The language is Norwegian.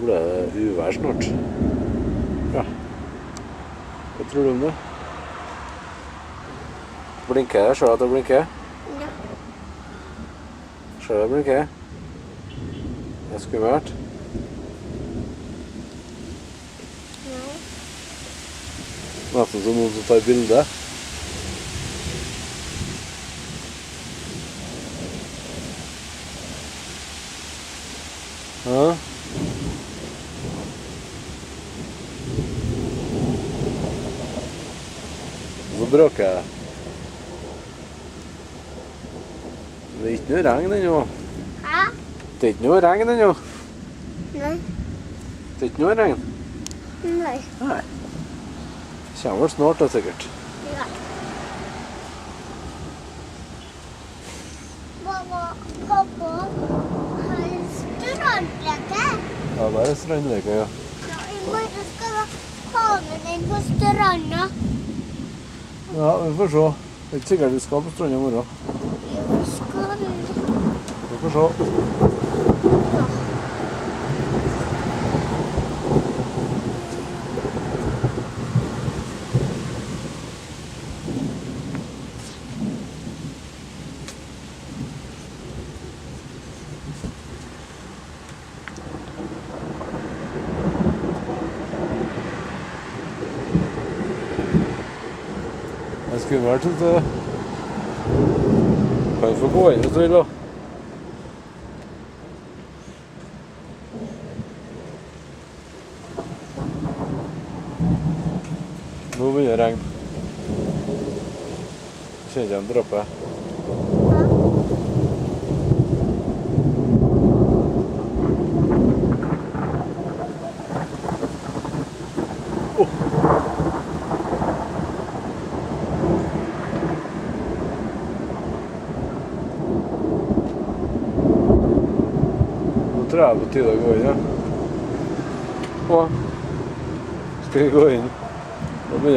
blir det uvær snart. Ja. Hva tror du om det? Blinker det? Ser du at det blinker? Ja. Ser du det blinker? Det er skummelt. Nei. Nesten som noen som tar bilde. Ja. Så bråker det. Det er ikke noe regn ennå. Hæ? Det er ikke noe regn ennå. Nei. Det er ikke noe regn. Nei. Nei. Kommer vel snart da, sikkert. Ja. Pappa, har strandleke? Ja, det er strandleke, ja. Ja, i morgen skal vi ha med den på stranda. Ja, vi får se. Det er ikke sikkert vi skal på stranda i morgen. Jo, vi skal. Vi får se. Det er skummelt, synes jeg. Kan få gå inn hvis du vil da. Nå begynner det å regne. Jeg kjenner ikke en dråpe. Nå tror jeg det er på tide å gå inn, ja. Å, skal vi gå inn?